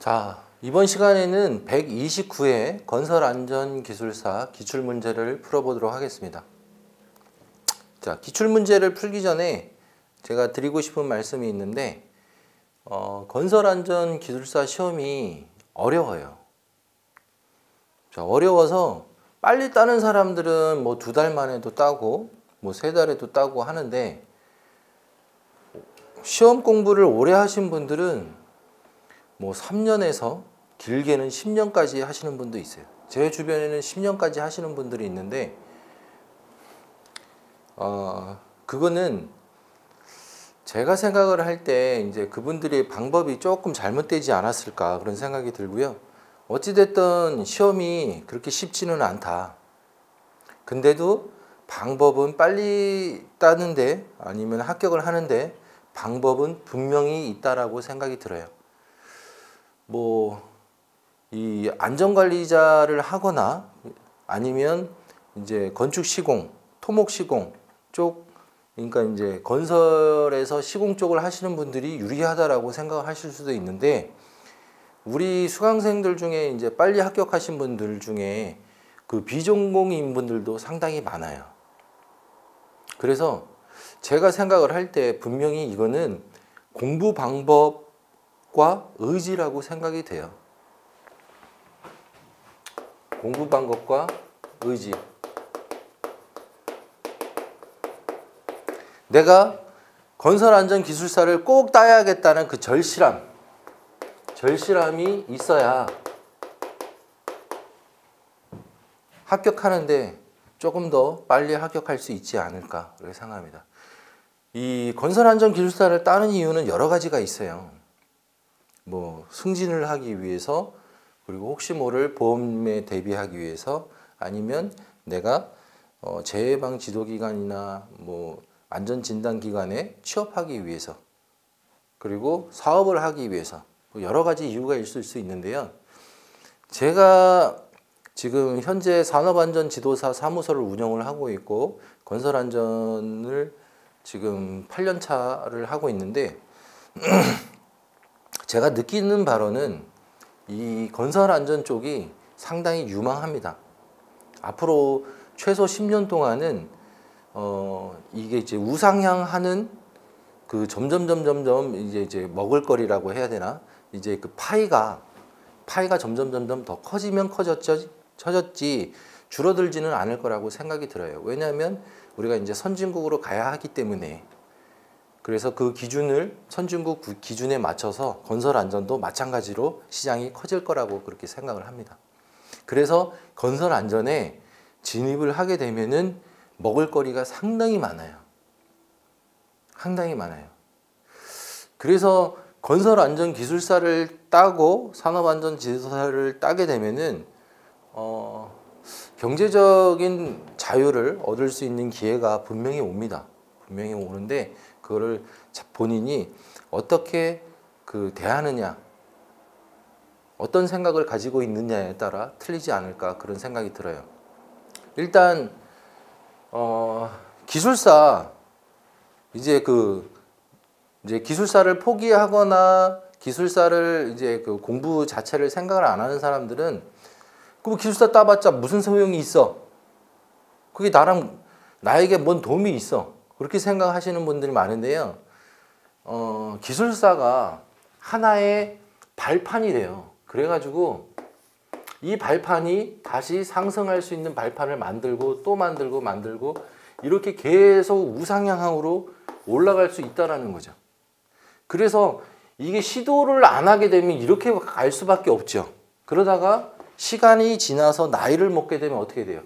자, 이번 시간에는 129회 건설안전기술사 기출문제를 풀어보도록 하겠습니다. 자, 기출문제를 풀기 전에 제가 드리고 싶은 말씀이 있는데 건설안전기술사 시험이 어려워요. 자, 어려워서 빨리 따는 사람들은 뭐 2달 만에도 따고 뭐 3달에도 따고 하는데 시험 공부를 오래 하신 분들은 뭐 3년에서 길게는 10년까지 하시는 분도 있어요. 제 주변에는 10년까지 하시는 분들이 있는데 그거는 제가 생각을 할 때 이제 그분들의 방법이 조금 잘못되지 않았을까 그런 생각이 들고요. 어찌됐든 시험이 그렇게 쉽지는 않다. 근데도 방법은 빨리 따는데 아니면 합격을 하는데 방법은 분명히 있다라고 생각이 들어요. 뭐 이 안전관리자를 하거나 아니면 이제 건축 시공, 토목 시공 쪽, 그러니까 이제 건설에서 시공 쪽을 하시는 분들이 유리하다라고 생각하실 수도 있는데 우리 수강생들 중에 이제 빨리 합격하신 분들 중에 그 비전공인 분들도 상당히 많아요. 그래서 제가 생각을 할 때 분명히 이거는 공부 방법과 의지라고 생각이 돼요. 공부 방법과 의지. 내가 건설안전기술사를 꼭 따야겠다는 그 절실함이 있어야 합격하는데 조금 더 빨리 합격할 수 있지 않을까 그렇게 생각합니다. 이 건설안전기술사를 따는 이유는 여러 가지가 있어요. 뭐 승진을 하기 위해서, 그리고 혹시 모를 보험에 대비하기 위해서, 아니면 내가 재해방 지도기관이나 뭐 안전진단기관에 취업하기 위해서, 그리고 사업을 하기 위해서 여러 가지 이유가 있을 수 있는데요. 제가 지금 현재 산업안전지도사 사무소를 운영을 하고 있고 건설안전을 지금 8년 차를 하고 있는데 제가 느끼는 바로는 이 건설안전 쪽이 상당히 유망합니다. 앞으로 최소 10년 동안은 이게 이제 우상향하는 그 점점 이제 먹을거리라고 해야 되나, 이제 그 파이가 점점 더 커지면 커졌지 줄어들지는 않을 거라고 생각이 들어요. 왜냐하면 우리가 이제 선진국으로 가야 하기 때문에. 그래서 그 기준을 선진국 기준에 맞춰서 건설 안전도 마찬가지로 시장이 커질 거라고 그렇게 생각을 합니다. 그래서 건설 안전에 진입을 하게 되면은 먹을거리가 상당히 많아요. 상당히 많아요. 그래서 건설 안전 기술사를 따고 산업 안전 지도사를 따게 되면은 경제적인 자유를 얻을 수 있는 기회가 분명히 옵니다. 분명히 오는데 그거를 본인이 어떻게 대하느냐, 어떤 생각을 가지고 있느냐에 따라 틀리지 않을까 그런 생각이 들어요. 일단 기술사 이제 기술사를 포기하거나 기술사를 이제 그 공부 자체를 생각을 안 하는 사람들은 그 기술사 따봤자 무슨 소용이 있어? 그게 나에게 뭔 도움이 있어? 그렇게 생각하시는 분들이 많은데요. 기술사가 하나의 발판이 돼요. 그래가지고 이 발판이 다시 상승할 수 있는 발판을 만들고 또 만들고 이렇게 계속 우상향으로 올라갈 수 있다는 거죠. 그래서 이게 시도를 안 하게 되면 이렇게 갈 수밖에 없죠. 그러다가 시간이 지나서 나이를 먹게 되면 어떻게 돼요?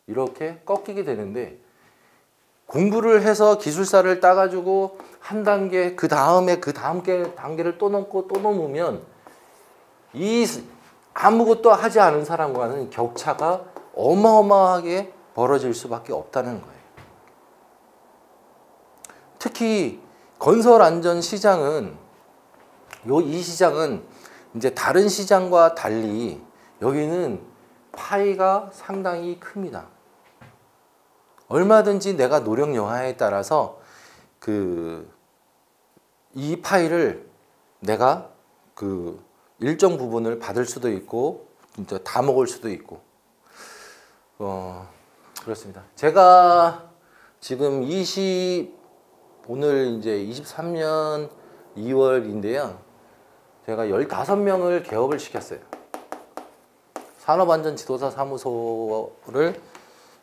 이렇게 꺾이게 되는데, 공부를 해서 기술사를 따가지고 한 단계, 그 다음 단계를 또 넘으면 이 아무것도 하지 않은 사람과는 격차가 어마어마하게 벌어질 수밖에 없다는 거예요. 특히 건설 안전 시장은 이 시장은 이제 다른 시장과 달리 여기는 파이가 상당히 큽니다. 얼마든지 내가 노력 여하에 따라서 이 파이를 내가 일정 부분을 받을 수도 있고 진짜 다 먹을 수도 있고 그렇습니다. 제가 지금 오늘 이제 23년 2월인데요. 제가 15명을 개업을 시켰어요. 산업안전지도사 사무소를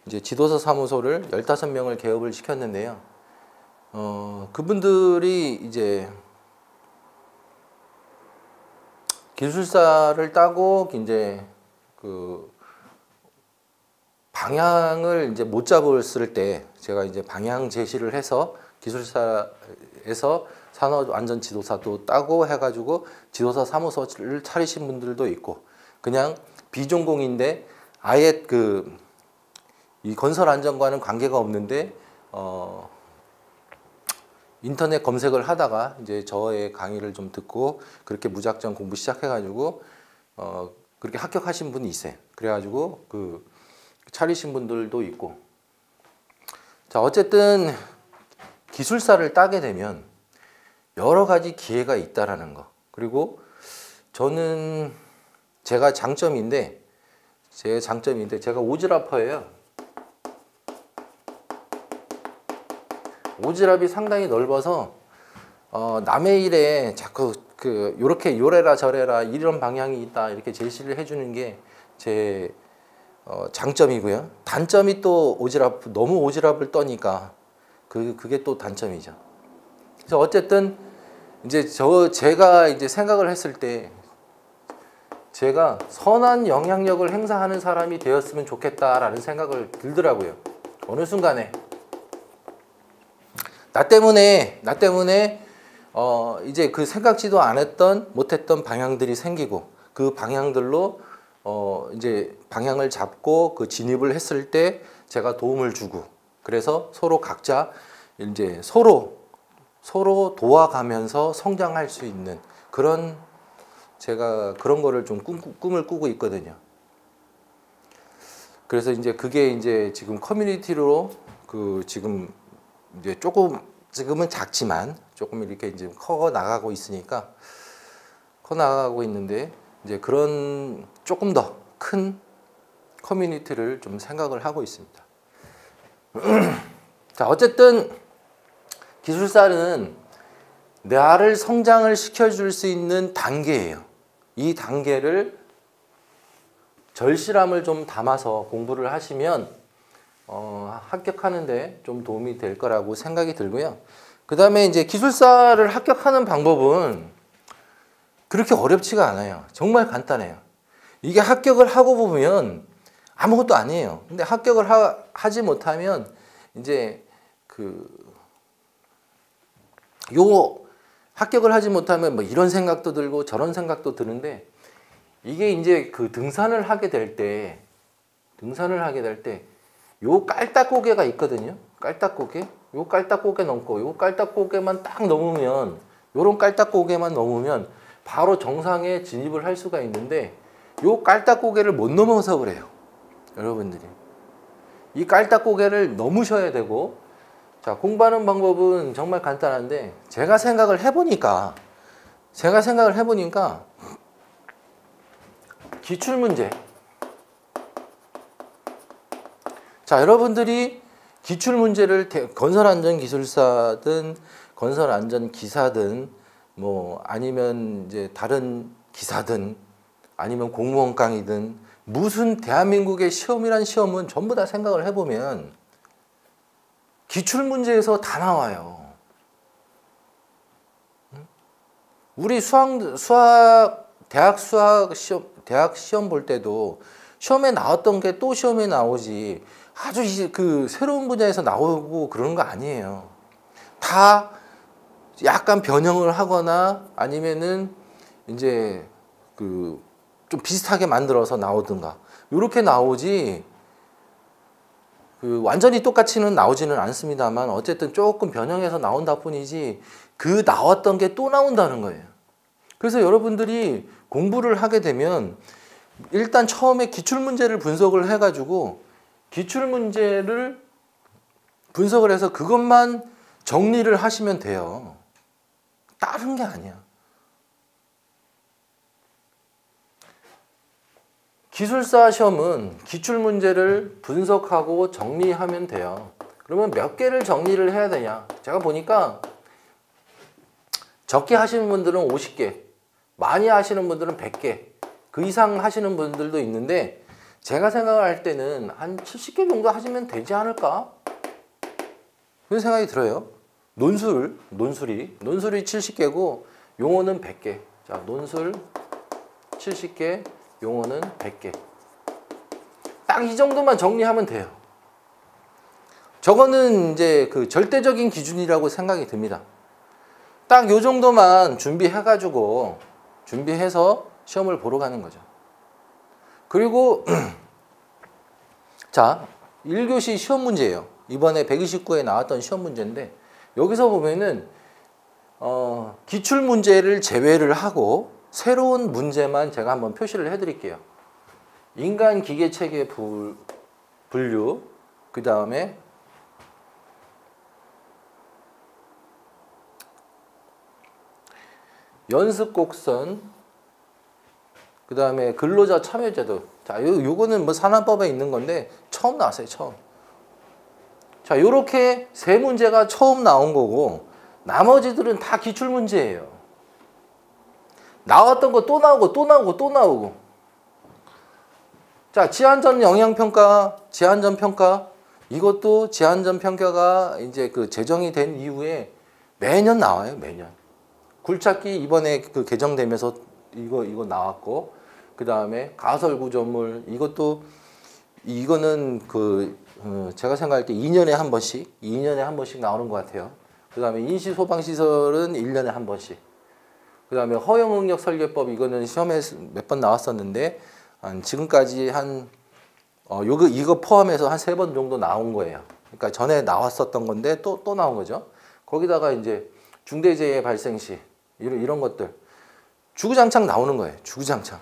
이제 지도사 사무소를 15명을 개업을 시켰는데요. 그분들이 이제 기술사를 따고 이제 그 방향을 이제 못 잡았을 때 제가 이제 방향 제시를 해서 기술사에서 산업안전지도사도 따고 해가지고 지도사 사무소를 차리신 분들도 있고 그냥 비전공인데 아예 이 건설 안전과는 관계가 없는데 인터넷 검색을 하다가 이제 저의 강의를 좀 듣고 그렇게 무작정 공부 시작해가지고 그렇게 합격하신 분이 있어요. 그래가지고 차리신 분들도 있고. 자, 어쨌든 기술사를 따게 되면 여러 가지 기회가 있다라는 거. 그리고 저는 제가 장점인데 제가 오지랖퍼예요. 오지랖이 상당히 넓어서 남의 일에 자꾸 요렇게 요래라 저래라 이런 방향이 있다 이렇게 제시를 해주는 게 제 장점이고요. 단점이 또 너무 오지랖을 떠니까 그게 또 단점이죠. 그래서 어쨌든 이제 제가 이제 생각을 했을 때 제가 선한 영향력을 행사하는 사람이 되었으면 좋겠다라는 생각을 들더라고요. 어느 순간에 나 때문에 이제 생각지도 못했던 방향들이 생기고 그 방향들로 이제 방향을 잡고 진입을 했을 때 제가 도움을 주고 그래서 서로 각자 이제 서로 도와가면서 성장할 수 있는 제가 그런 거를 좀 꿈을 꾸고 있거든요. 그래서 이제 그게 이제 지금 커뮤니티로 지금 이제 지금은 작지만 조금 이렇게 이제 커 나가고 있는데 이제 그런 조금 더 큰 커뮤니티를 좀 생각을 하고 있습니다. 자, 어쨌든 기술사는 나를 성장을 시켜줄 수 있는 단계예요. 이 단계를 절실함을 좀 담아서 공부를 하시면 합격하는데 좀 도움이 될 거라고 생각이 들고요. 그 다음에 이제 기술사를 합격하는 방법은 그렇게 어렵지가 않아요. 정말 간단해요. 이게 합격을 하고 보면 아무것도 아니에요. 근데 합격을 하지 못하면 이제 합격을 하지 못하면 뭐 이런 생각도 들고 저런 생각도 드는데 이게 이제 등산을 하게 될 때 요 깔딱고개가 있거든요. 깔딱고개. 요 깔딱고개 넘고 요 깔딱고개만 딱 넘으면 요런 깔딱고개만 넘으면 바로 정상에 진입을 할 수가 있는데 요 깔딱고개를 못 넘어서 그래요. 여러분들이. 이 깔딱고개를 넘으셔야 되고 자, 공부하는 방법은 정말 간단한데 제가 생각을 해보니까 기출문제. 자, 여러분들이 기출문제를 건설안전기술사든 건설안전기사든 뭐 아니면 이제 다른 기사든 아니면 공무원 강의든 무슨 대한민국의 시험이란 시험은 전부 다 생각을 해보면 기출문제에서 다 나와요. 우리 대학 시험 볼 때도 시험에 나왔던 게 또 시험에 나오지 아주 새로운 분야에서 나오고 그러는 거 아니에요. 다 약간 변형을 하거나 아니면은 이제 좀 비슷하게 만들어서 나오든가 이렇게 나오지 완전히 똑같이는 나오지는 않습니다만 어쨌든 조금 변형해서 나온다 뿐이지 나왔던 게 또 나온다는 거예요. 그래서 여러분들이 공부를 하게 되면 일단 처음에 기출문제를 분석을 해가지고 기출문제를 분석을 해서 그것만 정리를 하시면 돼요. 다른 게 아니야. 기술사 시험은 기출문제를 분석하고 정리하면 돼요. 그러면 몇 개를 정리를 해야 되냐? 제가 보니까 적게 하시는 분들은 50개, 많이 하시는 분들은 100개, 그 이상 하시는 분들도 있는데 제가 생각할 때는 한 70개 정도 하시면 되지 않을까? 그런 생각이 들어요. 논술이 70개고 용어는 100개. 자, 논술 70개, 용어는 100개. 딱 이 정도만 정리하면 돼요. 저거는 이제 그 절대적인 기준이라고 생각이 듭니다. 딱 요 정도만 준비해서 시험을 보러 가는 거죠. 그리고 자, 1교시 시험 문제예요. 이번에 129에 나왔던 시험 문제인데 여기서 보면은 기출 문제를 제외를 하고 새로운 문제만 제가 한번 표시를 해드릴게요. 인간 기계 체계 분류, 그 다음에 연습 곡선, 그 다음에 근로자 참여제도. 자, 요거는 뭐 산안법에 있는 건데 처음 나왔어요, 처음. 자, 요렇게 세 문제가 처음 나온 거고 나머지들은 다 기출 문제예요. 나왔던 거 또 나오고 또 나오고 또 나오고. 자, 지한전 영향평가, 지한전 평가. 이것도 지한전 평가가 이제 그 제정이 된 이후에 매년 나와요, 매년. 굴착기 이번에 그 개정되면서 이거 나왔고, 그 다음에 가설 구조물, 이거는 제가 생각할 때 2년에 한 번씩 나오는 것 같아요. 그 다음에 인시 소방시설은 1년에 한 번씩. 그 다음에 허용응력 설계법, 이거는 시험에 몇 번 나왔었는데, 지금까지 이거 포함해서 한 3번 정도 나온 거예요. 그러니까 전에 나왔었던 건데 또 나온 거죠. 거기다가 이제 중대재해 발생 시, 이런 것들. 주구장창 나오는 거예요. 주구장창.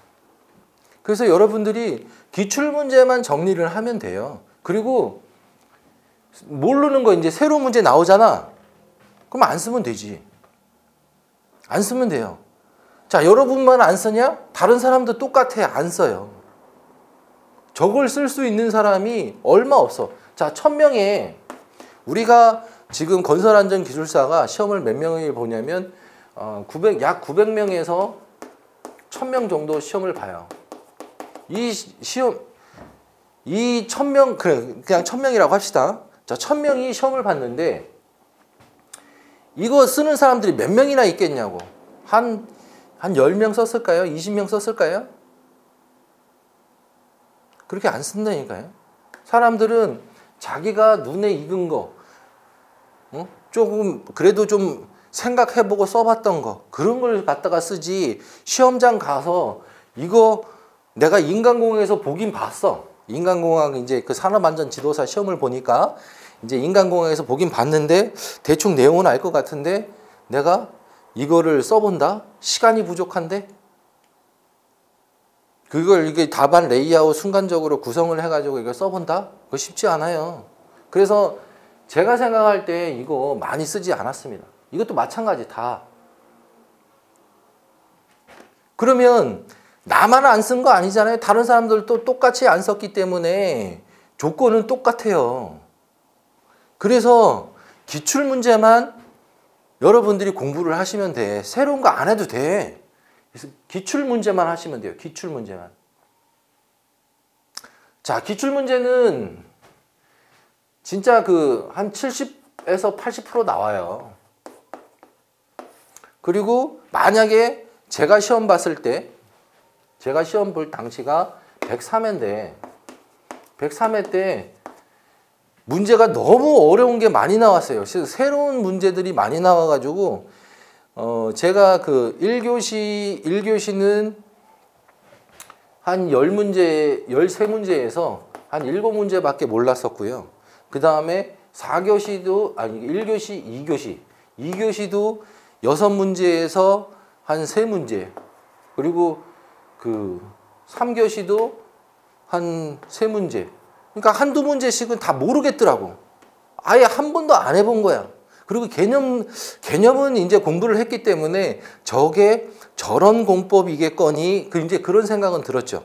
그래서 여러분들이 기출문제만 정리를 하면 돼요. 그리고 모르는 거 이제 새로운 문제 나오잖아. 그럼 안 쓰면 되지. 안 쓰면 돼요. 자, 여러분만 안 쓰냐? 다른 사람도 똑같아. 안 써요. 저걸 쓸 수 있는 사람이 얼마 없어. 자, 1000명에 우리가 지금 건설안전기술사가 시험을 몇 명을 보냐면 약 900명에서 1000명 정도 시험을 봐요. 이 1000명, 그냥 1000명이라고 합시다. 자, 1000명이 시험을 봤는데 이거 쓰는 사람들이 몇 명이나 있겠냐고. 한 10명 썼을까요? 20명 썼을까요? 그렇게 안 쓴다니까요. 사람들은 자기가 눈에 익은 거, 조금 그래도 좀 생각해보고 써봤던 거, 그런 걸 갖다가 쓰지. 시험장 가서 이거 내가 인간공학에서 보긴 봤어. 인간공학 이제 그 산업안전지도사 시험을 보니까 이제 인간공학에서 보긴 봤는데 대충 내용은 알 것 같은데 내가 이거를 써본다? 시간이 부족한데? 그걸 이게 답안 레이아웃 순간적으로 구성을 해가지고 이걸 써본다? 그거 쉽지 않아요. 그래서 제가 생각할 때 이거 많이 쓰지 않았습니다. 이것도 마찬가지 다. 그러면 나만 안 쓴 거 아니잖아요. 다른 사람들도 똑같이 안 썼기 때문에 조건은 똑같아요. 그래서 기출문제만 여러분들이 공부를 하시면 돼. 새로운 거 안 해도 돼. 그래서 기출문제만 하시면 돼요. 기출문제만. 자, 기출문제는 진짜 한 70에서 80% 나와요. 그리고 만약에 제가 시험 봤을 때, 제가 시험 볼 당시가 103회인데 103회 때 문제가 너무 어려운 게 많이 나왔어요. 새로운 문제들이 많이 나와가지고 제가 1교시는 한 10문제, 13문제에서 한 7문제밖에 몰랐었고요. 그 다음에 1교시 2교시도 6문제에서 한 3문제, 그리고 3교시도 한 3문제. 그러니까 한두 문제씩은 다 모르겠더라고. 아예 한 번도 안 해본 거야. 그리고 개념은 이제 공부를 했기 때문에 저게 저런 공법이겠거니, 이제 그런 생각은 들었죠.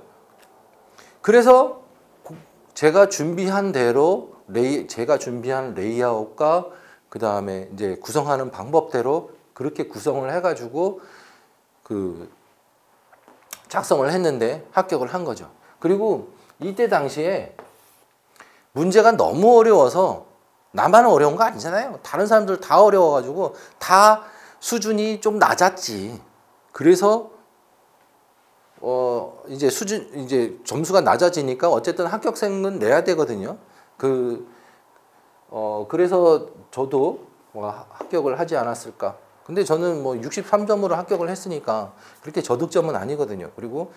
그래서 제가 준비한 대로 제가 준비한 레이아웃과 그 다음에 이제 구성하는 방법대로 그렇게 구성을 해가지고 그 작성을 했는데 합격을 한 거죠. 그리고 이때 당시에 문제가 너무 어려워서 나만 어려운 거 아니잖아요. 다른 사람들 다 어려워가지고 다 수준이 좀 낮았지. 그래서 이제 점수가 낮아지니까 어쨌든 합격생은 내야 되거든요. 그래서 저도 합격을 하지 않았을까. 근데 저는 뭐 63점으로 합격을 했으니까 그렇게 저득점은 아니거든요. 그리고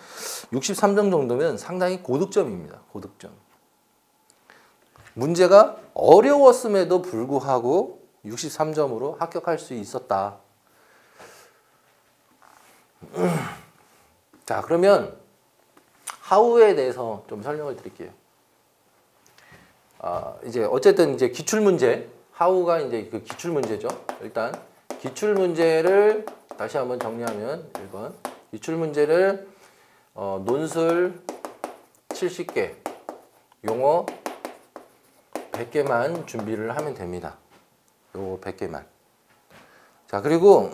63점 정도면 상당히 고득점입니다. 고득점. 문제가 어려웠음에도 불구하고 63점으로 합격할 수 있었다. 자, 그러면 하우에 대해서 좀 설명을 드릴게요. 이제 어쨌든 이제 기출 문제, 하우가 이제 그 기출 문제죠. 일단 기출 문제를 다시 한번 정리하면 1번 기출 문제를 논술 70개, 용어 100개만 준비를 하면 됩니다. 요거 100개만. 자, 그리고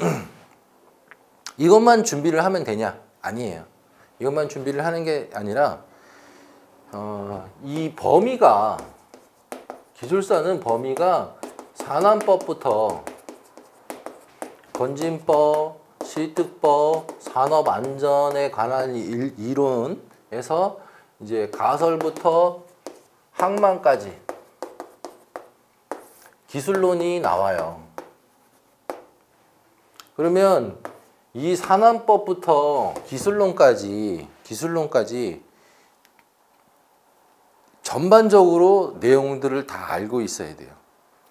이것만 준비를 하면 되냐? 아니에요. 이것만 준비를 하는 게 아니라 이 범위가 기술사는 범위가 산안법부터 건진법, 실득법, 산업안전에 관한 이론에서 이제 가설부터 항만까지 기술론이 나와요. 그러면 이 산안법부터 기술론까지 전반적으로 내용들을 다 알고 있어야 돼요.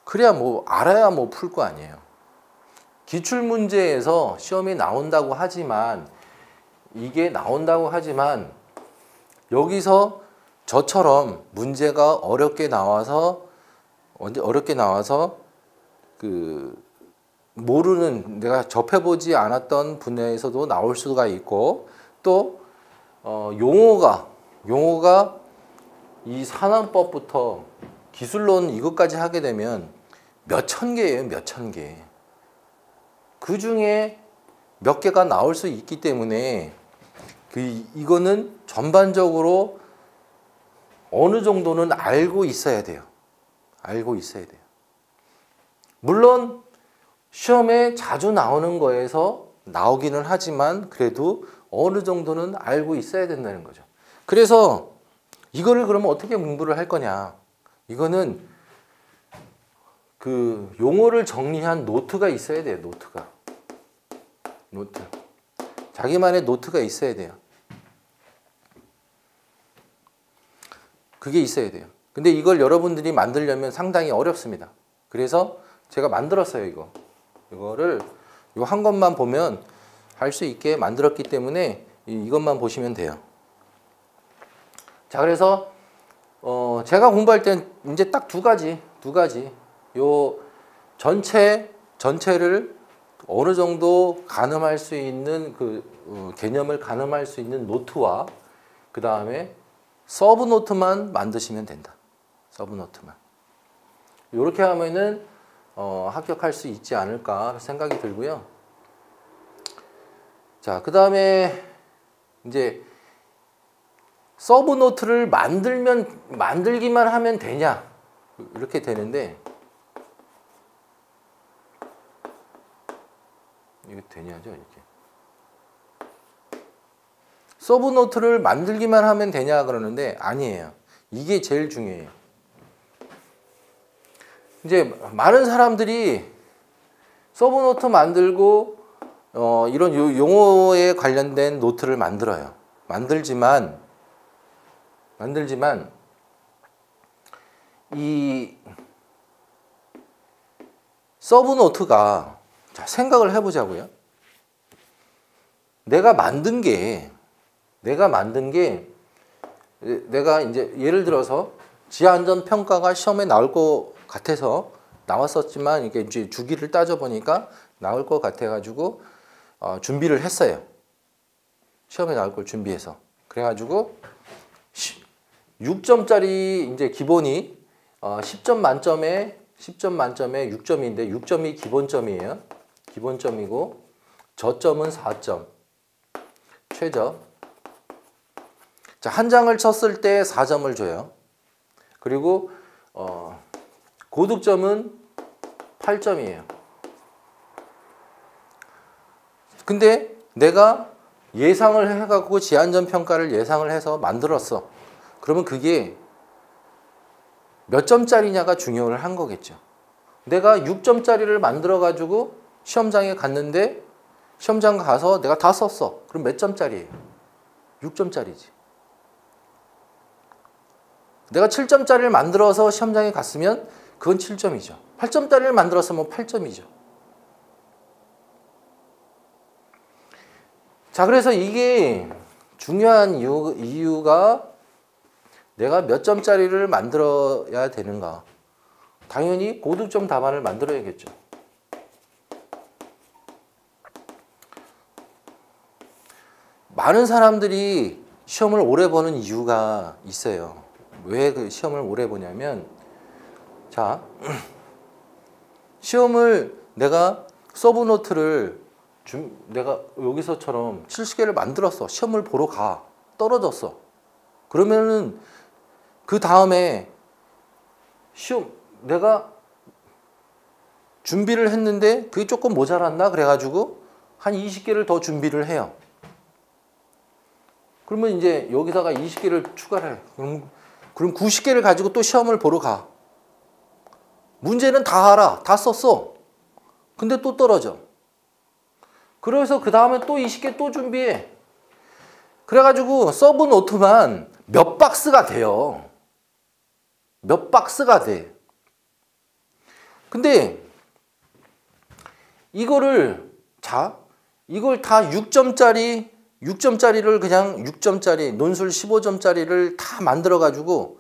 그래야 알아야 풀 거 아니에요. 기출 문제에서 시험이 나온다고 하지만 여기서 저처럼 문제가 어렵게 나와서 모르는, 내가 접해보지 않았던 분야에서도 나올 수가 있고, 또 용어가 이 산안법부터 기술론 이것까지 하게 되면 몇천 개예요. 몇천 개. 그 중에 몇 개가 나올 수 있기 때문에 이거는 전반적으로 어느 정도는 알고 있어야 돼요. 물론 시험에 자주 나오는 거에서 나오기는 하지만 그래도 어느 정도는 알고 있어야 된다는 거죠. 그래서 이거를 그러면 어떻게 공부를 할 거냐? 이거는 그 용어를 정리한 노트가 있어야 돼요. 노트. 자기만의 노트가 있어야 돼요. 그게 있어야 돼요. 근데 이걸 여러분들이 만들려면 상당히 어렵습니다. 그래서 제가 만들었어요. 이거를 요 한 것만 보면 할 수 있게 만들었기 때문에 이것만 보시면 돼요. 자, 그래서 제가 공부할 땐 이제 딱 두 가지 요 전체를 어느 정도 가늠할 수 있는 개념을 가늠할 수 있는 노트와 그 다음에 서브 노트만 만드시면 된다. 서브 노트만. 이렇게 하면은 합격할 수 있지 않을까 생각이 들고요. 자, 그 다음에 이제 서브 노트를 만들기만 하면 되냐? 이렇게 되는데, 이게 되냐죠, 이렇게. 서브 노트를 만들기만 하면 되냐 그러는데 아니에요. 이게 제일 중요해요. 이제 많은 사람들이 서브 노트 만들고 이런 용어에 관련된 노트를 만들어요. 만들지만 이 서브 노트가, 자, 생각을 해보자고요. 내가 만든 게 내가 이제 예를 들어서 지하안전평가가 시험에 나올 것 같아서 나왔었지만 이게 이제 주기를 따져보니까 나올 것 같아가지고 준비를 했어요. 시험에 나올 걸 준비해서. 그래가지고 6점짜리 이제 기본이 10점 만점에 6점인데 6점이 기본점이에요. 기본점이고 저점은 4점. 최저. 자, 한 장을 쳤을 때 4점을 줘요. 그리고 고득점은 8점이에요. 근데 내가 예상을 해갖고 지안전 평가를 예상을 해서 만들었어. 그러면 그게 몇 점짜리냐가 중요를 한 거겠죠. 내가 6점짜리를 만들어가지고 시험장에 갔는데 시험장 가서 내가 다 썼어. 그럼 몇 점짜리예요? 6점짜리지. 내가 7점짜리를 만들어서 시험장에 갔으면 그건 7점이죠. 8점짜리를 만들었으면 8점이죠. 자, 그래서 이게 중요한 이유가 내가 몇 점짜리를 만들어야 되는가. 당연히 고득점 답안을 만들어야겠죠. 많은 사람들이 시험을 오래 보는 이유가 있어요. 왜 그 시험을 오래 보냐면, 자, 시험을 내가 서브노트를 내가 여기서처럼 70개를 만들었어. 시험을 보러 가. 떨어졌어. 그러면은 그 다음에 시험 내가 준비를 했는데 그게 조금 모자랐나? 그래가지고 한 20개를 더 준비를 해요. 그러면 이제 여기다가 20개를 추가를 해. 그럼 90개를 가지고 또 시험을 보러 가. 문제는 다 알아. 다 썼어. 근데 또 떨어져. 그래서 그 다음에 또 20개 또 준비해. 그래가지고 서브노트만 몇 박스가 돼요. 몇 박스가 돼. 근데 이걸 다 6점짜리를 그냥 6점짜리, 논술 15점짜리를 다 만들어가지고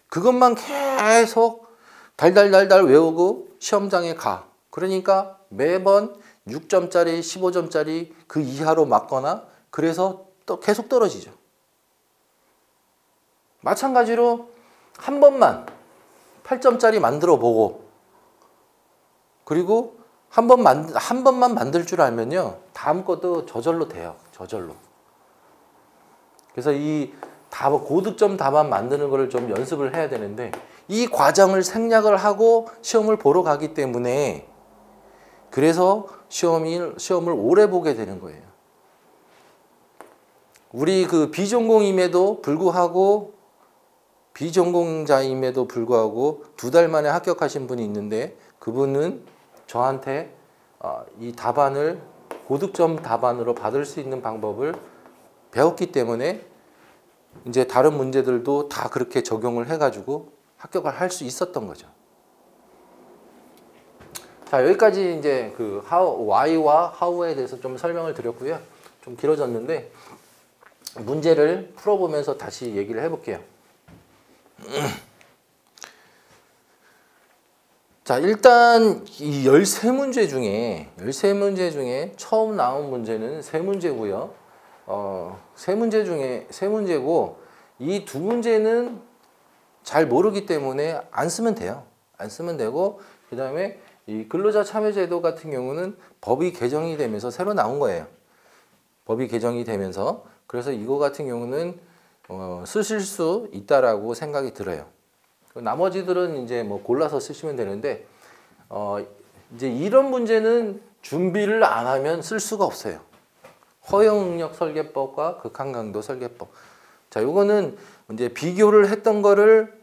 그것만 계속 달달달달 외우고 시험장에 가. 그러니까 매번 6점짜리, 15점짜리 그 이하로 맞거나 그래서 또 계속 떨어지죠. 마찬가지로 한 번만 8점짜리 만들어 보고 그리고 한 번만 만들 줄 알면요. 다음 것도 저절로 돼요. 저절로. 그래서 이 고득점 답안 만드는 거를 좀 연습을 해야 되는데 이 과정을 생략을 하고 시험을 보러 가기 때문에 그래서 시험을 오래 보게 되는 거예요. 우리 그 비전공자임에도 불구하고 2달 만에 합격하신 분이 있는데 그분은 저한테 이 답안을 고득점 답안으로 받을 수 있는 방법을 배웠기 때문에 이제 다른 문제들도 다 그렇게 적용을 해가지고 합격을 할 수 있었던 거죠. 자, 여기까지 이제 그 why와 how에 대해서 좀 설명을 드렸고요. 좀 길어졌는데 문제를 풀어보면서 다시 얘기를 해볼게요. 자, 일단 이 13문제 중에 처음 나온 문제는 3문제고요. 3문제 중에 3문제고 이 2문제는 잘 모르기 때문에 안 쓰면 돼요. 안 쓰면 되고 그다음에 이 근로자 참여제도 같은 경우는 법이 개정이 되면서 새로 나온 거예요. 법이 개정이 되면서 그래서 이거 같은 경우는 쓰실 수 있다라고 생각이 들어요. 나머지들은 이제 뭐 골라서 쓰시면 되는데 이제 이런 문제는 준비를 안 하면 쓸 수가 없어요. 허용응력 설계법과 극한강도 설계법. 자, 요거는 이제 비교를 했던 거를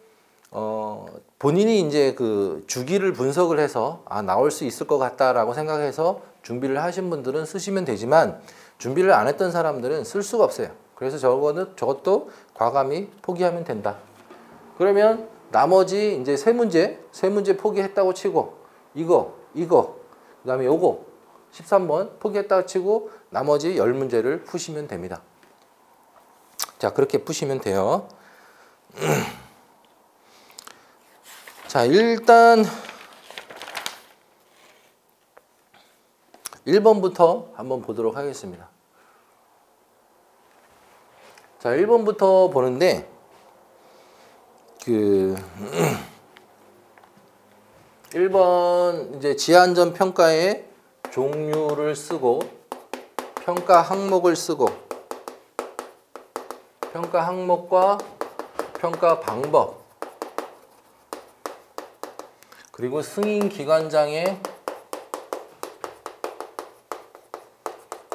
본인이 이제 그 주기를 분석을 해서 나올 수 있을 것 같다라고 생각해서 준비를 하신 분들은 쓰시면 되지만 준비를 안 했던 사람들은 쓸 수가 없어요. 그래서 저것도 과감히 포기하면 된다. 그러면 나머지 이제 3문제 포기했다고 치고 이거 그다음에 요거 13번 포기했다고 치고 나머지 10문제를 푸시면 됩니다. 자, 그렇게 푸시면 돼요. 자, 일단 1번부터 한번 보도록 하겠습니다. 자, 1번부터 보는데 그 1번 이제 지하안전 평가의 종류를 쓰고 평가 항목을 쓰고 평가 항목과 평가 방법 그리고 승인 기관장의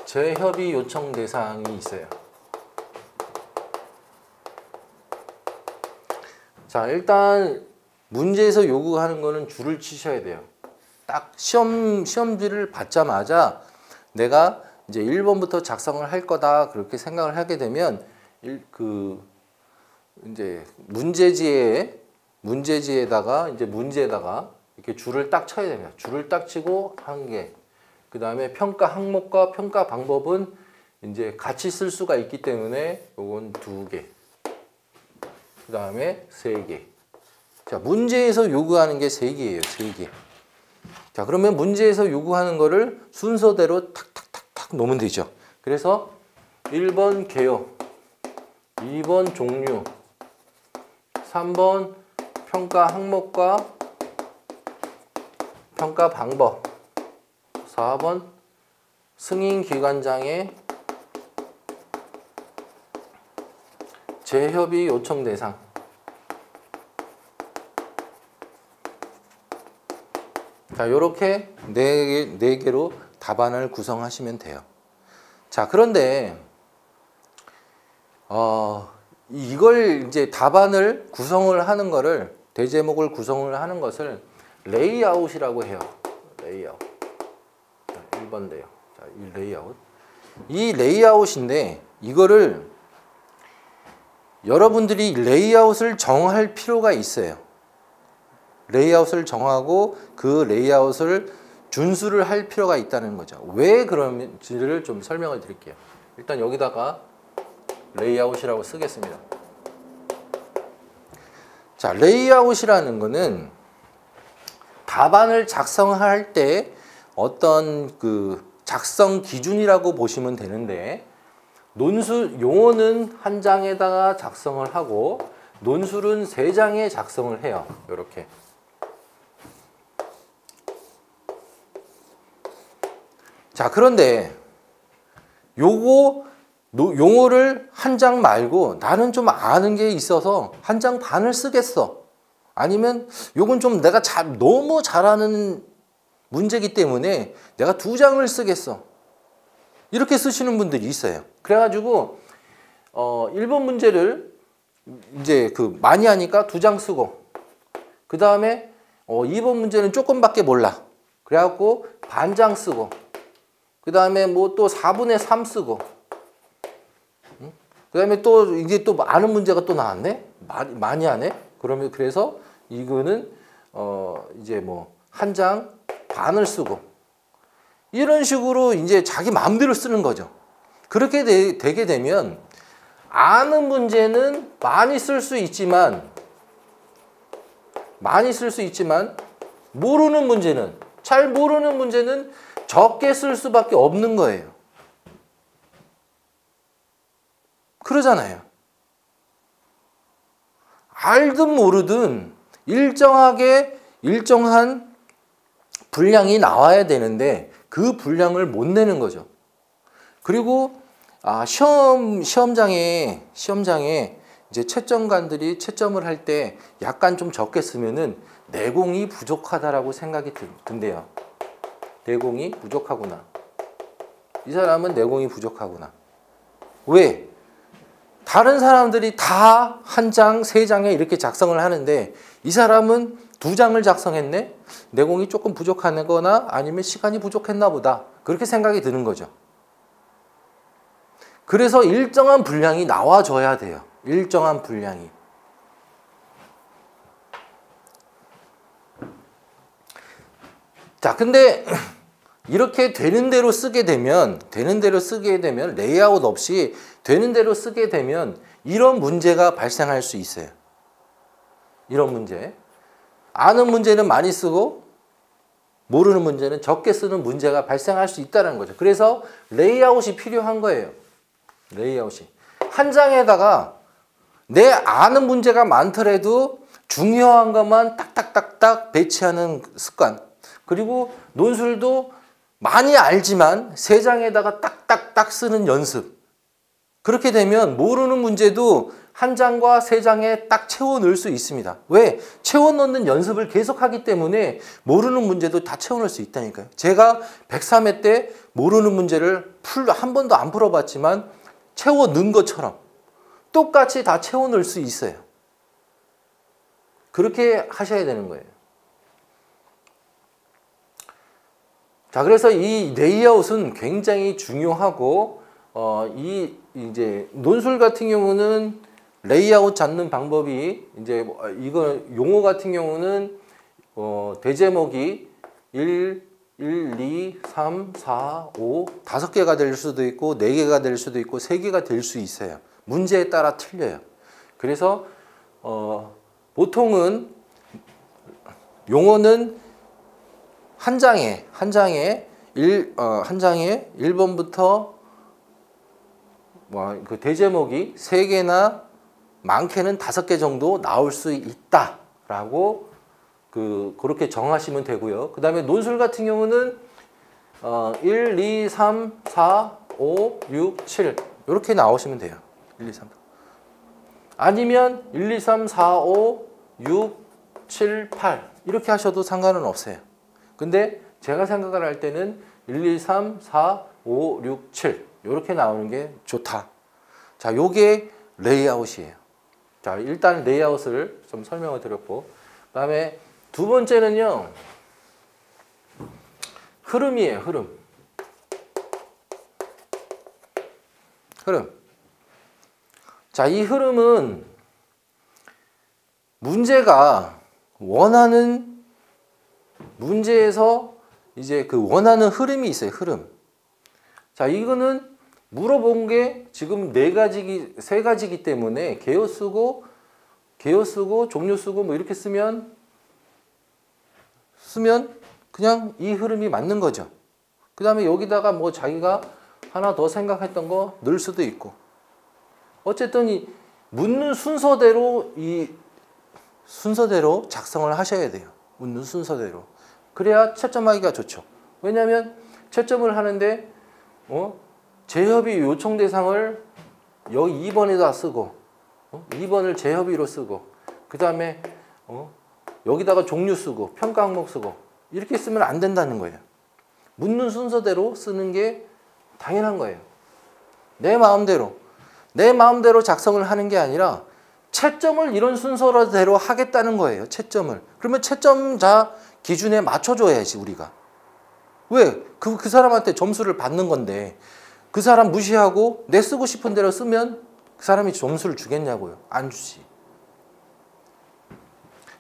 재협의 요청 대상이 있어요. 자, 일단 문제에서 요구하는 거는 줄을 치셔야 돼요. 딱 시험지를 받자마자 내가 이제 1번부터 작성을 할 거다 그렇게 생각을 하게 되면 이제 문제지에다가 이렇게 줄을 딱 쳐야 됩니다. 줄을 딱 치고 한 개. 그 다음에 평가 항목과 평가 방법은 이제 같이 쓸 수가 있기 때문에 요건 2개. 그 다음에 3개. 자, 문제에서 요구하는 게 3개예요. 3개. 자, 그러면 문제에서 요구하는 거를 순서대로 탁탁탁탁 놓으면 되죠. 그래서 1번 개요. 2번 종류. 3번 평가 항목과 평가 방법. 4번 승인 기관장의 재협의 요청 대상. 자, 요렇게 네 개로 답안을 구성하시면 돼요. 자, 그런데 이걸 이제 답안을 구성을 하는 거를 대제목을 구성을 하는 것을 레이아웃이라고 해요. 레이아웃. 자, 1번데요. 자, 이 레이아웃. 이 레이아웃인데 이거를 여러분들이 레이아웃을 정할 필요가 있어요. 레이아웃을 정하고 그 레이아웃을 준수를 할 필요가 있다는 거죠. 왜 그런지를 좀 설명을 드릴게요. 일단 여기다가 레이아웃이라고 쓰겠습니다. 자, 레이아웃이라는 거는 답안을 작성할 때 어떤 그 작성 기준이라고 보시면 되는데 논술 용어는 한 장에다가 작성을 하고 논술은 3장에 작성을 해요. 이렇게. 자, 그런데 요거 용어를 한 장 말고 나는 좀 아는 게 있어서 한 장 반을 쓰겠어. 아니면 요건 좀 내가 너무 잘하는 문제이기 때문에 내가 2장을 쓰겠어. 이렇게 쓰시는 분들이 있어요. 그래가지고 1번 문제를 이제 많이 하니까 2장 쓰고 그 다음에 2번 문제는 조금밖에 몰라. 그래갖고 반장 쓰고 그 다음에 뭐 또 4분의 3 쓰고 그 다음에 또 이게 또 아는 문제가 또 나왔네? 많이 하네? 그래서 이거는 이제 뭐 한 장 반을 쓰고 이런 식으로 이제 자기 마음대로 쓰는 거죠. 그렇게 되게 되면 아는 문제는 많이 쓸 수 있지만 모르는 문제는 잘 모르는 문제는 적게 쓸 수밖에 없는 거예요. 그러잖아요. 알든 모르든 일정한 분량이 나와야 되는데 그 분량을 못 내는 거죠. 그리고 시험장에 이제 채점관들이 채점을 할 때 약간 좀 적게 쓰면은 내공이 부족하다라고 생각이 든대요. 내공이 부족하구나. 이 사람은 내공이 부족하구나. 왜? 다른 사람들이 다 한 장, 3장에 이렇게 작성을 하는데 이 사람은 2장을 작성했네? 내공이 조금 부족하거나 아니면 시간이 부족했나 보다. 그렇게 생각이 드는 거죠. 그래서 일정한 분량이 나와줘야 돼요. 일정한 분량이. 자, 근데 이렇게 되는 대로 쓰게 되면 레이아웃 없이 되는 대로 쓰게 되면 이런 문제가 발생할 수 있어요. 이런 문제. 아는 문제는 많이 쓰고 모르는 문제는 적게 쓰는 문제가 발생할 수 있다는 거죠. 그래서 레이아웃이 필요한 거예요. 레이아웃이. 한 장에다가 내 아는 문제가 많더라도 중요한 것만 딱딱딱딱 배치하는 습관. 그리고 논술도 많이 알지만 세 장에다가 딱딱딱 쓰는 연습. 그렇게 되면 모르는 문제도 한 장과 세 장에 딱 채워 넣을 수 있습니다. 왜? 채워 넣는 연습을 계속 하기 때문에 모르는 문제도 다 채워 넣을 수 있다니까요. 제가 103회 때 모르는 문제를 한 번도 안 풀어봤지만 채워 넣은 것처럼 똑같이 다 채워 넣을 수 있어요. 그렇게 하셔야 되는 거예요. 자, 그래서 이 레이아웃은 굉장히 중요하고, 이제 논술 같은 경우는 레이아웃 잡는 방법이 이제 이거 용어 같은 경우는 대제목이 1, 2, 3, 4, 5 5개가 될 수도 있고 4개가 될 수도 있고 3개가 될 수 있어요. 문제에 따라 틀려요. 그래서 보통은 용어는 한 장에 1번부터 그 대제목이 3개나 많게는 5개 정도 나올 수 있다라고 그렇게 정하시면 되고요. 그 다음에 논술 같은 경우는 1, 2, 3, 4, 5, 6, 7 이렇게 나오시면 돼요. 1, 2, 3. 아니면 1, 2, 3, 4, 5, 6, 7, 8 이렇게 하셔도 상관은 없어요. 근데 제가 생각을 할 때는 1, 2, 3, 4, 5, 6, 7 이렇게 나오는 게 좋다. 자, 요게 레이아웃이에요. 자, 일단 레이아웃을 좀 설명을 드렸고, 그 다음에 두 번째는요, 흐름이에요, 흐름. 자, 이 흐름은 문제가 원하는 문제에서 이제 그 원하는 흐름이 있어요, 흐름. 자, 이거는 물어본 게 지금 3가지이기 때문에 개요 쓰고 종류 쓰고 뭐 이렇게 쓰면 그냥 이 흐름이 맞는 거죠. 그 다음에 여기다가 뭐 자기가 하나 더 생각했던 거 넣을 수도 있고. 어쨌든 이 묻는 순서대로 작성을 하셔야 돼요. 묻는 순서대로. 그래야 채점하기가 좋죠. 왜냐하면 채점을 하는데 재협의 요청 대상을 여기 2번에다 쓰고 2번을 재협의로 쓰고 그 다음에 여기다가 종류 쓰고 평가 항목 쓰고 이렇게 쓰면 안 된다는 거예요. 묻는 순서대로 쓰는 게 당연한 거예요. 내 마음대로 작성을 하는 게 아니라 채점을 이런 순서대로 하겠다는 거예요. 채점을. 그러면 채점자 기준에 맞춰줘야지 우리가. 왜? 그 사람한테 점수를 받는 건데 그 사람 무시하고 내 쓰고 싶은 대로 쓰면 그 사람이 점수를 주겠냐고요. 안 주지.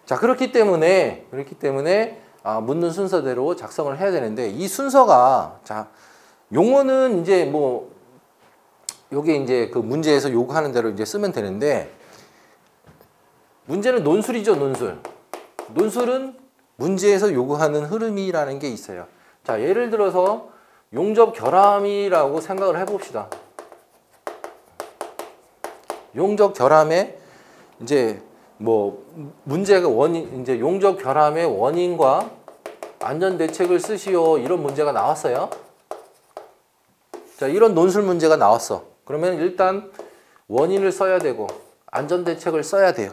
자, 그렇기 때문에 묻는 순서대로 작성을 해야 되는데 이 순서가 자, 용어는 이제 뭐 요게 이제 그 문제에서 요구하는 대로 이제 쓰면 되는데 문제는 논술이죠, 논술. 논술은 문제에서 요구하는 흐름이라는 게 있어요. 자, 예를 들어서 용접 결함이라고 생각을 해봅시다. 용접 결함의 이제 뭐 문제가 이제 용접 결함의 원인과 안전 대책을 쓰시오 이런 문제가 나왔어요. 자, 이런 논술 문제가 나왔어. 그러면 일단 원인을 써야 되고 안전 대책을 써야 돼요.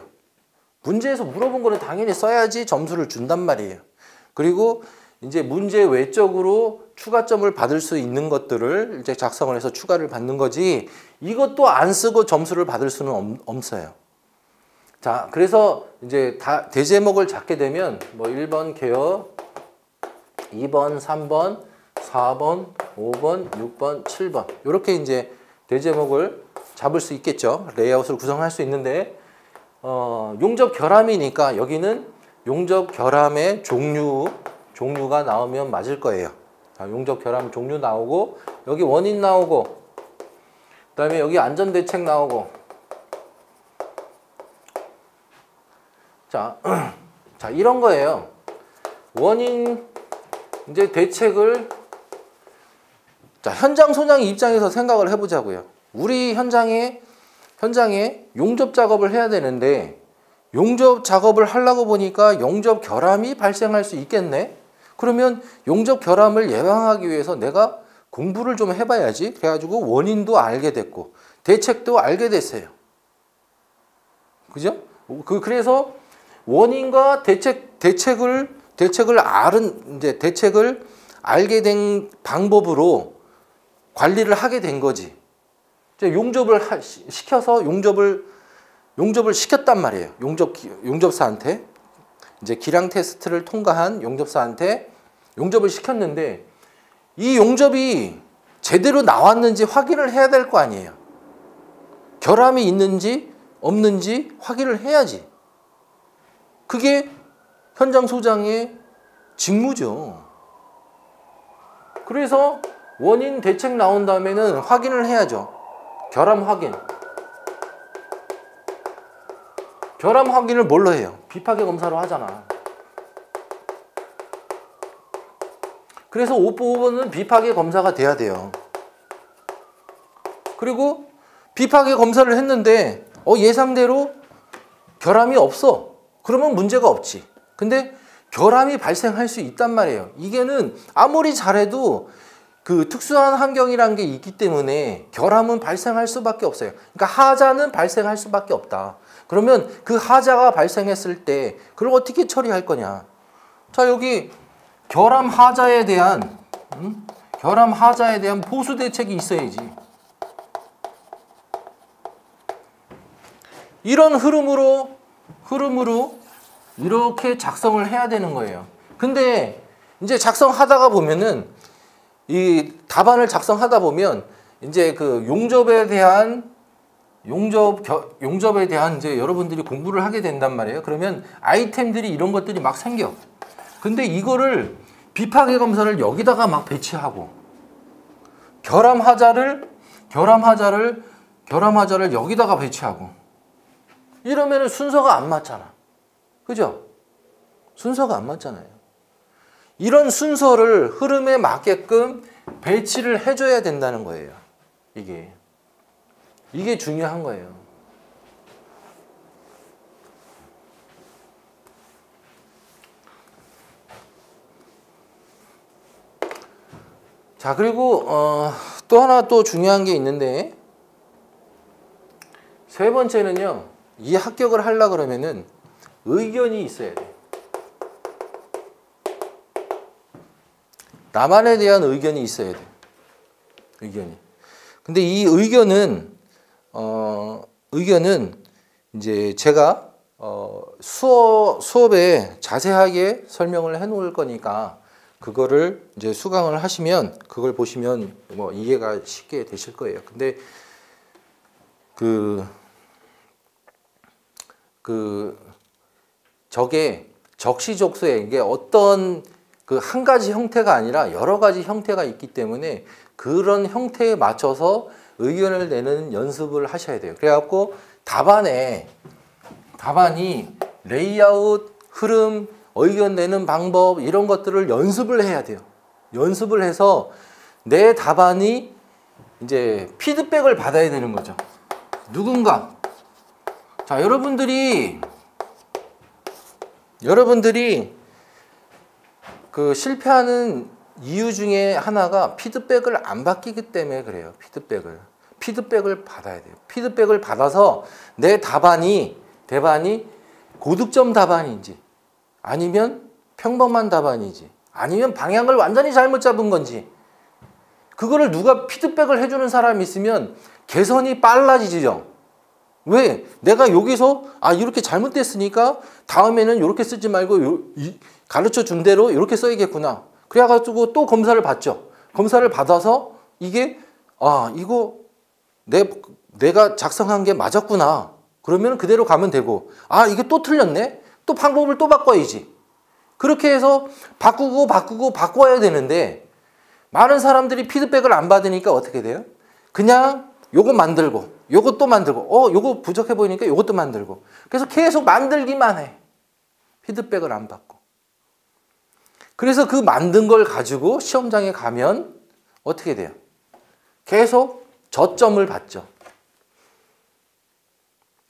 문제에서 물어본 거는 당연히 써야지 점수를 준단 말이에요. 그리고 이제 문제 외적으로 추가점을 받을 수 있는 것들을 이제 작성을 해서 추가를 받는 거지 이것도 안 쓰고 점수를 받을 수는 없어요. 자, 그래서 이제 다 대제목을 잡게 되면 뭐 1번 개요, 2번, 3번, 4번, 5번, 6번, 7번 이렇게 이제 대제목을 잡을 수 있겠죠. 레이아웃을 구성할 수 있는데 용접 결함이니까 여기는 용접 결함의 종류가 나오면 맞을 거예요. 자, 용접 결함 종류 나오고 여기 원인 나오고 그 다음에 여기 안전대책 나오고 자, 이런 거예요. 원인 이제 대책을 자, 현장 소장 입장에서 생각을 해보자고요. 우리 현장에 용접 작업을 해야 되는데 용접 작업을 하려고 보니까 용접 결함이 발생할 수 있겠네. 그러면 용접 결함을 예방하기 위해서 내가 공부를 좀 해봐야지. 그래가지고 원인도 알게 됐고 대책도 알게 됐어요. 그죠? 그래서 원인과 대책을 알게 된 방법으로 관리를 하게 된 거지. 용접을 시켜서 용접을 시켰단 말이에요. 용접사한테 이제 기량 테스트를 통과한 용접사한테 용접을 시켰는데 이 용접이 제대로 나왔는지 확인을 해야 될 거 아니에요. 결함이 있는지 없는지 확인을 해야지. 그게 현장 소장의 직무죠. 그래서 원인 대책 나온 다음에는 확인을 해야죠. 결함 확인. 결함 확인을 뭘로 해요? 비파괴 검사로 하잖아. 그래서 5번은 비파괴 검사가 돼야 돼요. 그리고 비파괴 검사를 했는데 예상대로 결함이 없어. 그러면 문제가 없지. 근데 결함이 발생할 수 있단 말이에요. 이게는 아무리 잘해도 그 특수한 환경이라는 게 있기 때문에 결함은 발생할 수밖에 없어요. 그러니까 하자는 발생할 수밖에 없다. 그러면 그 하자가 발생했을 때 그걸 어떻게 처리할 거냐. 자, 여기 결함 하자에 대한 보수 대책이 있어야지. 이런 흐름으로 이렇게 작성을 해야 되는 거예요. 근데 이제 작성하다가 보면은 이 답안을 작성하다 보면 이제 그 용접에 대한 이제 여러분들이 공부를 하게 된단 말이에요. 그러면 아이템들이 이런 것들이 막 생겨. 근데 이거를 비파괴 검사를 여기다가 막 배치하고 결함 하자를 여기다가 배치하고 이러면은 순서가 안 맞잖아. 그죠? 순서가 안 맞잖아요. 이런 순서를 흐름에 맞게끔 배치를 해줘야 된다는 거예요. 이게 중요한 거예요. 자, 그리고 또 하나 또 중요한 게 있는데 세 번째는요. 이 합격을 하려고 그러면은 의견이 있어야 돼. 나만에 대한 의견이 있어야 돼. 의견이. 근데 이 의견은 이제 제가 수업에 자세하게 설명을 해 놓을 거니까 그거를 이제 수강을 하시면 그걸 보시면 뭐 이해가 쉽게 되실 거예요. 근데 저게 적시적소에 이게 어떤 그 한 가지 형태가 아니라 여러 가지 형태가 있기 때문에 그런 형태에 맞춰서 의견을 내는 연습을 하셔야 돼요. 그래갖고 답안이 레이아웃, 흐름, 의견 내는 방법 이런 것들을 연습을 해야 돼요. 연습을 해서 내 답안이 이제 피드백을 받아야 되는 거죠. 누군가. 자, 여러분들이 그 실패하는 이유 중에 하나가 피드백을 안 받기 때문에 그래요. 피드백을 받아야 돼요. 피드백을 받아서 내 답안이 고득점 답안인지 아니면 평범한 답안인지 아니면 방향을 완전히 잘못 잡은 건지 그거를 누가 피드백을 해주는 사람이 있으면 개선이 빨라지죠. 왜? 내가 여기서 이렇게 잘못됐으니까 다음에는 이렇게 쓰지 말고 가르쳐 준 대로 이렇게 써야겠구나. 그래가지고 또 검사를 받죠. 검사를 받아서 이게 이거 내가 작성한 게 맞았구나. 그러면 그대로 가면 되고 이게 또 틀렸네. 또 방법을 또 바꿔야지. 그렇게 해서 바꿔야 되는데 많은 사람들이 피드백을 안 받으니까 어떻게 돼요? 그냥 요거 만들고 요거 또 만들고 요거 부족해 보이니까 요것도 만들고 그래서 계속 만들기만 해. 피드백을 안 받고. 그래서 그 만든 걸 가지고 시험장에 가면 어떻게 돼요? 계속 저점을 받죠.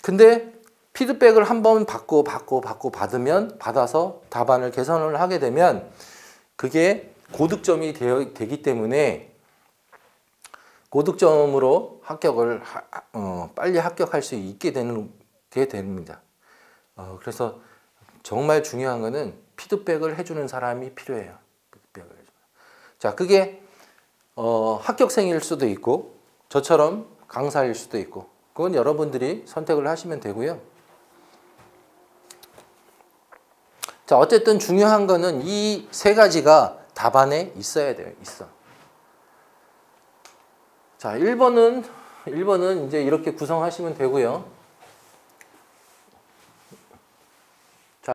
근데 피드백을 한번 받으면 받아서 답안을 개선을 하게 되면 그게 고득점이 되기 때문에 고득점으로 합격을 빨리 합격할 수 있게 되는 게 됩니다. 그래서 정말 중요한 거는 피드백을 해주는 사람이 필요해요. 피드백을 해주는. 자, 그게 합격생일 수도 있고 저처럼 강사일 수도 있고 그건 여러분들이 선택을 하시면 되고요. 자, 어쨌든 중요한 거는 이 세 가지가 답안에 있어야 돼요. 있어. 자, 1번은 이제 이렇게 구성하시면 되고요.